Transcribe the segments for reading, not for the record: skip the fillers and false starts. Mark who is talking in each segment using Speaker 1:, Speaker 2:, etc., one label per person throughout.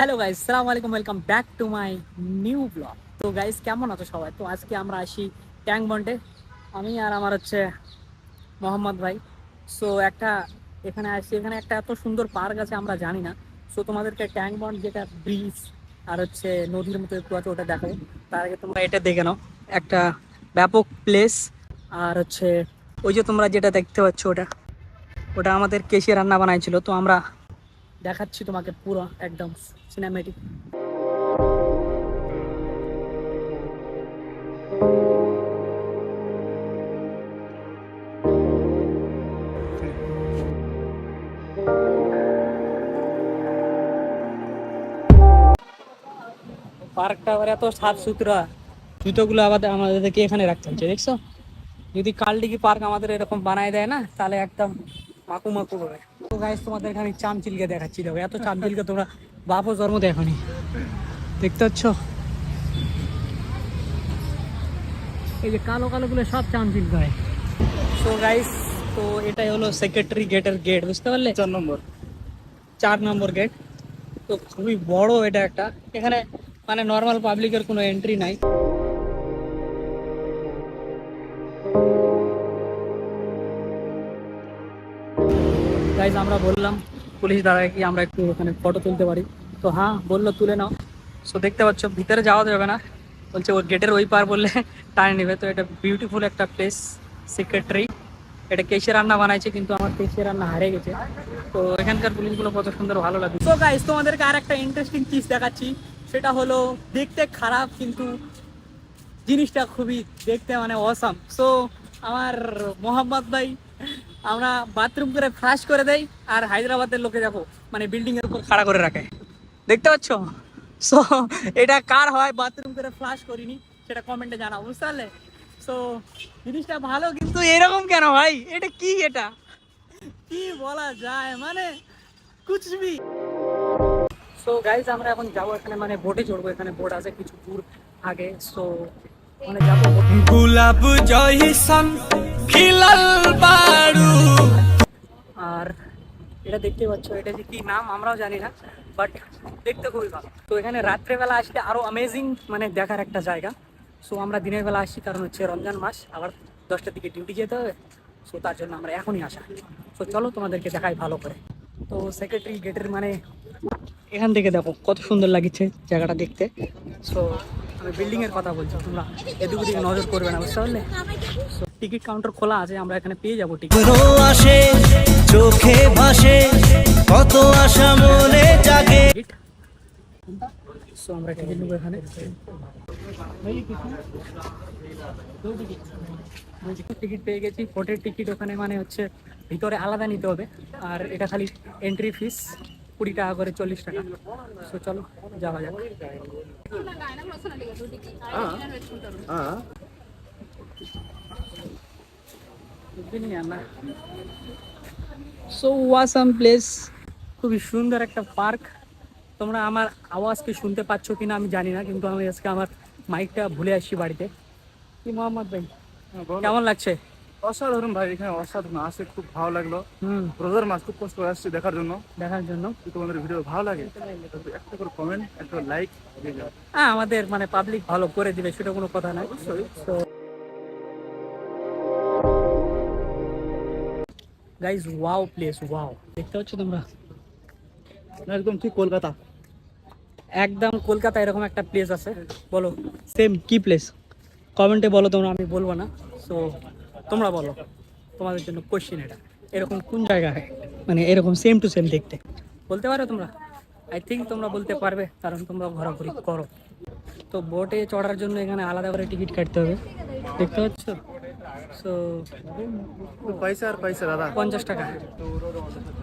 Speaker 1: Hello guys, সালাম আলাইকুম, welcome back to my new blog. তো গাইস, কেমন আছো সবাই? তো আজকে আমরা আসি ট্যাঙ্ক বন্ডে, আমি আর আমার মোহাম্মদ ভাই। সো এখানে আসছি, এখানে একটা এত সুন্দর পার্ক আছে আমরা জানি না। সো তোমাদেরকে ট্যাঙ্ক বন্ড যেটা ব্রিজ আর নদীর মতো একটু আছে ওটা দেখাবো। তার আগে তোমরা এটা দেখে নাও, একটা ব্যাপক প্লেস। আর ওই যে তোমরা যেটা দেখতে পাচ্ছ ওটা ওটা আমাদের কেশিয়া রান্না বানাইছিল। তো আমরা দেখাচ্ছি তোমাকে পুরো একদম সিনেমেটিক। পার্কটা আবার এত সাফ সুতরা, জুতোগুলো আবার আমাদেরকে এখানে রাখতে হচ্ছে, দেখছো? যদি কালডিগি পার্ক আমাদের এরকম বানায় দেয় না, তাহলে একদম মাকু মাকু হবে। তো গাইস, তোমাদের এখানে চামচিলকে দেখাচ্ছি, দেখো এত চামচিলকে তোমরা বাপও জন্ম দেখনি, দেখতে পাচ্ছ? এই যে কালো কালো গুলো সব চামচিল হয়। তো গাইস, তো এটাই হলো সেক্রেটারি গেটের গেট, বুঝতে পারলে? 4 নম্বর গেট। তো খুবই বড় এটা একটা, এখানে মানে নর্মাল পাবলিকের কোনো এন্ট্রি নাই। গাইজ, আমরা বললাম পুলিশ দাঁড়ায় কি আমরা একটু ওখানে ফটো তুলতে পারি, তো হ্যাঁ বললো তুলে নাও। সো দেখতে পাচ্ছ ভিতরে যাওয়া যাবে না, বলছে ওর গেটের ওই পার বললে টানে নেবে। তো এটা বিউটিফুল একটা প্লেস, সেক্রেটারি। এটা কেশিয়া রান্না বানাইছে, কিন্তু আমার কেশিয়া রান্না হারিয়ে গেছে। তো এখানকার পুলিশগুলো কত সুন্দর, ভালো লাগে। তো গাইজ, তোমাদেরকে আর একটা ইন্টারেস্টিং চিজ দেখাচ্ছি। সেটা হলো দেখতে খারাপ, কিন্তু জিনিসটা খুবই দেখতে মানে অসাম। সো আমার মোহাম্মদ ভাই, আমরা বাথরুম করে ফ্লাশ করে দেই, আর হায়দ্রাবাদের লোকে দেখো মানে বিল্ডিং এর উপর খাড়া করে রাখে, দেখতে পাচ্ছ? সো এটা কার হয় বাথরুম করে ফ্লাশ করিনি, সেটা কমেন্টে জানাও, বুঝতে পারলে? সো জিনিসটা ভালো, কিন্তু এরকম কেন ভাই? এটা কি, এটা কি বলা যায়, মানে কুচবি। সো গাইজ, আমরা এখন যাবো এখানে, মানে বোটে চড়বো, এখানে বোট আছে কিছু দূর আগে। সো মানে যাবো।
Speaker 2: গোলাপ জয়সন খিলাল বাড়ু।
Speaker 1: আর এটা দেখতে পাচ্ছ, এটা যে কি নাম আমরাও জানি না, বাট দেখতে খুবই ভালো। তো এখানে রাত্রেবেলা আসলে আরো অ্যামেজিং, মানে দেখার একটা জায়গা। সো আমরা দিনের বেলা আসছি, কারণ রমজান মাস, আবার 10টার দিকে ডিউটি যেতে হবে। সো তার জন্য আমরা এখনই আসা। সো চলো তোমাদেরকে দেখাই ভালো করে। তো সেক্রেটারি গেটের মানে এখান থেকে দেখো কত সুন্দর লাগছে জায়গাটা দেখতে। সো আমি বিল্ডিং এর কথা বলছি, তোমরা এদিক দিকে নজর করবে না, বুঝতে পারলে? সো টিকিট কাউন্টার খোলা আছে, আমরা এখানে পেয়ে যাবো টিকিট।
Speaker 2: আসে চোখে ভাসে কত আশা মনে জাগে।
Speaker 1: সো আমরা টিকিট নেবো এখানে। টিকিট পেয়ে গেছি, ফোটের টিকিট ওখানে, মানে ভিতরে আলাদা নিতে হবে। আর এটা খালি এন্ট্রি ফিস 20 টাকা করে, 40 টাকা। সো চলো যাওয়া যাক। সো ওয়াসাম প্লেস, খুবই সুন্দর একটা পার্ক। তোমরা আমার আওয়াজ কি শুনতে পাচ্ছ কিনা আমি জানি না, কিন্তু আমি আজকে আমার মাইকটা ভুলে আসছি বাড়িতে। কি মোহাম্মদ ভাই, কেমন লাগছে?
Speaker 3: অসাধারণ ভাই, এখানে অসাধারণ আসে, খুব ভালো লাগলো। রোজার মাস খুব কষ্ট করে আসছে দেখার জন্য। যদি তোমাদের ভিডিও ভালো লাগে একটা করে কমেন্ট, একটা লাইক দিয়ে যাও।
Speaker 1: হ্যাঁ, আমাদের মানে পাবলিক ভালো করে দিবে, সেটা কোনো কথা নাই। তো গাইজ, ওয়াও প্লেস, ওয়াও, দেখতে পাচ্ছ তোমরা?
Speaker 3: একদম ঠিক কলকাতা।
Speaker 1: একদম কলকাতা এরকম একটা প্লেস আছে, বলো সেম কি প্লেস? কমেন্টে বলো তোমরা, আমি বলবো না। সো তোমরা বলো, তোমাদের জন্য কোশ্চেন এটা, এরকম কোন জায়গায় মানে এরকম সেম টু সেম দেখতে, বলতে পারো তোমরা? আই থিঙ্ক তোমরা বলতে পারবে, কারণ তোমরা ঘোরাঘুরি করো। তো বোটে চড়ার জন্য এখানে আলাদা করে টিকিট কাটতে হবে, দেখতে পাচ্ছ? সো
Speaker 3: পয়সা আর পয়সা দাদা।
Speaker 1: 50 টাকা,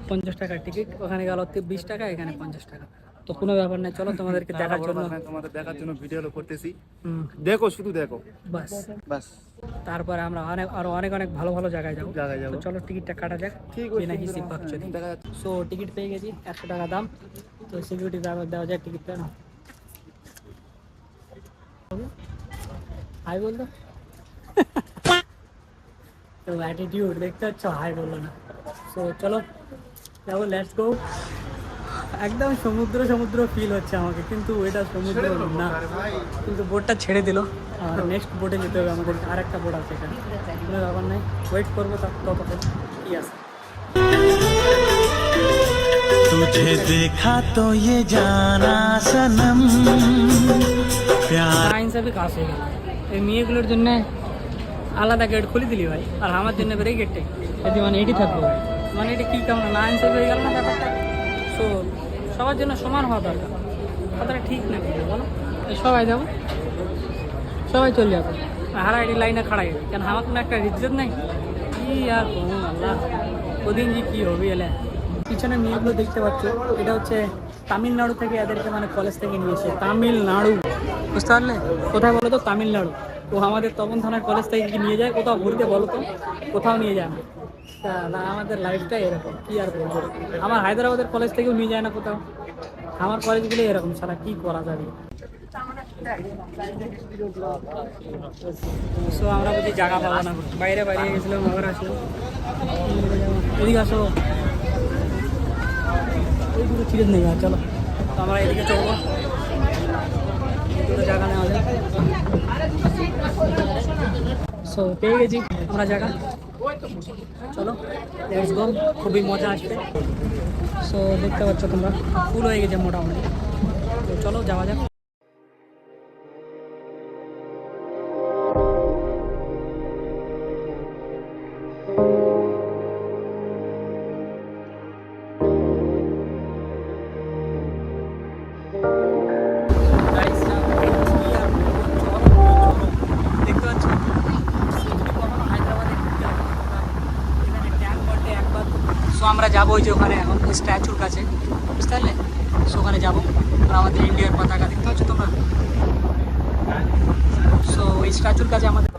Speaker 1: 50 টাকার টিকিট। ওখানে গেল 20 টাকা, এখানে 50 টাকা। তো কোনো ব্যাপার নাই, চলো তোমাদেরকে দেখার জন্য,
Speaker 3: তোমাদের দেখার জন্য ভিডিও করতেছি, দেখো শুধু দেখো
Speaker 1: বাস।
Speaker 3: বাস।
Speaker 1: তারপরে আমরা আরো অনেক অনেক ভালো ভালো জায়গায় যাবো।
Speaker 3: যাবো।
Speaker 1: তো চলো টিকিটটা কাটা যাক,
Speaker 3: ঠিক
Speaker 1: বিনা
Speaker 3: আছে,
Speaker 1: হিসেব ভাগ চলি।
Speaker 3: দেখা যাচ্ছে।
Speaker 1: সো টিকিট পেয়ে গেছি, 100 টাকা দাম। তো সিকিউরিটি দেওয়া যায় টিকিটটা না। হাই বলতো তো অ্যাটিটিউড দেখতে পাচ্ছ, হাই বললো না। সো চলো যাবো, লেটস গো। একদম সমুদ্র সমুদ্র ফিল হচ্ছে আমাকে, কিন্তু এটা সমুদ্র না। কিন্তু বোটটা ছেড়ে দিল, আর নেক্সট বোটে যেতে হবে আমাদের। আর একটা বোট আছে এখানে, কোনো ব্যাপার নাই, ওয়েট করবো ততক্ষণ। কি আছে
Speaker 2: तुझे देखा तो ये जाना सनम प्यार
Speaker 1: হিসাবে কাজ হয়ে গেল। এই মেয়েগুলোর জন্য আলাদা গেট খুলে দিলি ভাই, আর আমার জন্য বেরিয়ে গেটে যদি মানে এটি থাকবো, মানে এটা কী কেমন না হিসাবে হয়ে গেল না ব্যাপারটা। সো সবার জন্য সমান হওয়া দরকার, কথাটা ঠিক না বলো। সবাই যাবো, সবাই চলে যাবো, হারাইটি লাইনে খাড়াই কেন, আমার কোনো একটা ইজ্জত নাই কি আর আল্লাহ ওদিন যে কী হবে এলে। পিছনে মেয়েগুলো দেখতে পাচ্ছ, এটা হচ্ছে তামিলনাড়ু থেকে এদেরকে মানে কলেজ থেকে নিয়ে এসে, তামিলনাড়ু বুঝতে পারলে কোথায় বলো তো, তামিলনাড়ু। তো আমাদের তপন থানার কলেজ থেকে কি নিয়ে যায় কোথাও ঘুরতে বলো তো, কোথাও নিয়ে যায় না। তা আমাদের লাইফটাই এরকম, কি আর বলবো। আমার হায়দ্রাবাদের কলেজ থেকেও নিয়ে যায় না কোথাও, আমার কলেজগুলো এরকম, সারা কি করা যাবে। সো আমরা বুঝি জায়গা পাবো না, বাইরে বাইরে গেছিলাম, আবার আসলাম। এদিকে আসো, ওই দুটো চিড়ে নেই, আর চলো তো আমরা এদিকে চলবো, দুটো জায়গা নেওয়া যায়। সো পেয়ে গেছি আমরা জায়গা, চলো লেটস গো, খুবই মজা আসবে। সো দেখতে পাচ্ছ তোমরা, ফুল হয়ে গেছে মোটামুটি, তো চলো যাওয়া যাক। সো আমরা যাবো ওই যে ওখানে এখন স্ট্যাচুর কাছে, বুঝতে পারলে। সো ওখানে যাবো, আর আমাদের ইন্ডিয়ার পতাকা দেখতে পাচ্ছ তোমরা। সো ওই স্ট্যাচুর কাছে আমাদের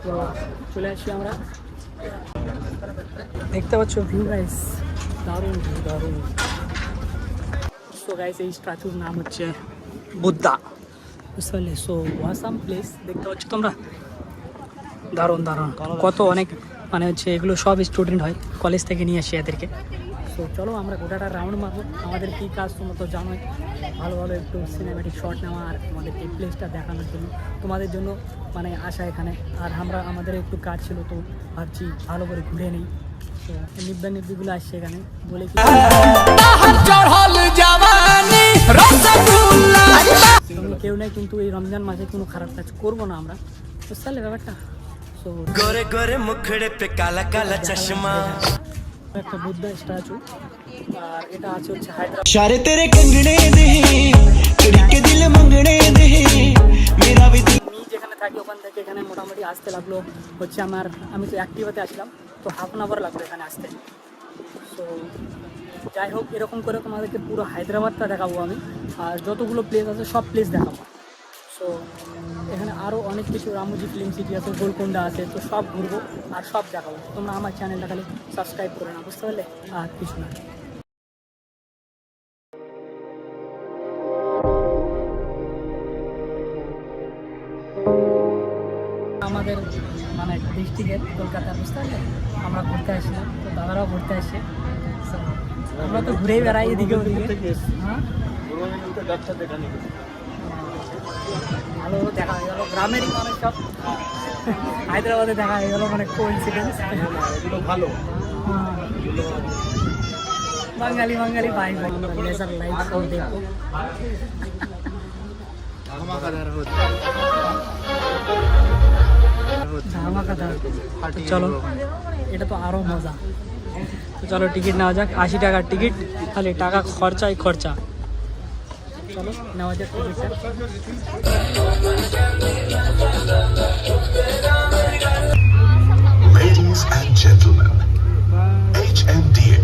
Speaker 1: চলে আসছি আমরা, দেখতে পাচ্ছ ভিউ গাইস, দারুণ ভিউ, দারুণ। সো গাইস এই স্ট্যাচুর নাম হচ্ছে বুদ্ধা, বুঝতে পারলে। সো ওয়াসাম প্লেস দেখতে পাচ্ছ তোমরা, দারুণ দারুণ, কত অনেক মানে হচ্ছে এগুলো সব স্টুডেন্ট হয়, কলেজ থেকে নিয়ে আসি এদেরকে। তো চলো আমরা গোটাটা রাউন্ড মারবো। আমাদের কী কাজ তোমরা তো জানোই, ভালো ভালো একটু সিনেমেটিক শট নেওয়া, আর আমাদের এই প্লেসটা দেখানোর জন্য তোমাদের জন্য মানে আসা এখানে। আর আমরা আমাদের একটু কাজ ছিল, তো ভাবছি ভালো করে ঘুরে নিই। তো নিব্বা নিব্বিগুলো আসছে এখানে বলে কি কেউ নেই, কিন্তু এই রমজান মাসে কোনো খারাপ কাজ করবো না আমরা, বুঝতে পারলে ব্যাপারটা। সো
Speaker 2: गोरे गोरे मुखड़े पे काला काला चश्मा
Speaker 1: একটা বুদ্ধা স্ট্যাচু, আর এটা আছে হচ্ছে হায়দ্রাবাদ।
Speaker 2: सारे तेरे कंगने दे चिड़ी के दिल मंगने दे मेरा भी दिल।
Speaker 1: আমি যেখানে থাকি ওখান থেকে এখানে মোটামুটি আসতে লাগলো হচ্ছে আমি তো অ্যাক্টিভাতে আসলাম, তো হাফ অ্যান আওয়ার লাগলো এখানে আসতে। সো যাই হোক, এরকম করে তোমাদেরকে পুরো হায়দ্রাবাদটা দেখাবো আমি, আর যতগুলো প্লেস আছে সব প্লেস দেখাবো। সো এখানে আরও অনেক কিছু, রামোজি ফিল্ম সিটি আছে, গোলকোন্ডা আছে, তো সব ঘুরবো আর সব দেখাবো। তোমরা আমার চ্যানেলটা খালি সাবস্ক্রাইব করে না, বুঝতে পারলে, আর কিছু না। আমাদের মানে ডিস্ট্রিক্টের কলকাতা, বুঝতে পারলে, আমরা ঘুরতে আসলাম, তো দাদারাও ঘুরতে আসছে। আমরা তো ঘুরেই বেড়াই এদিকে ওদিকে। হ্যাঁ ভালো দেখা হয়ে গেল, গ্রামেরই মানুষ সব হায়দ্রাবাদে দেখা হয়ে গেল, মানে কোইন্সিডেন্স।
Speaker 3: ভালো
Speaker 1: বাঙালি বাঙালি ভাই ভাই, লেজার লাইভ সব দেখো, ধামাকাদার। চলো এটা তো আরো মজা। তো চলো টিকিট নেওয়া যাক, 80 টাকার টিকিট, খালি টাকা খরচাই খরচা। চলো নেওয়া যাক টিকিটটা।
Speaker 4: Ladies and gentlemen, HMDA,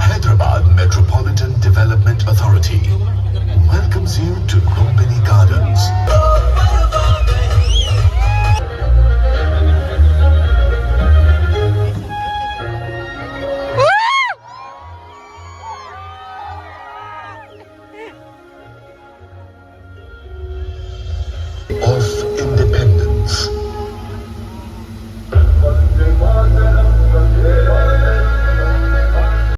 Speaker 4: Hyderabad Metropolitan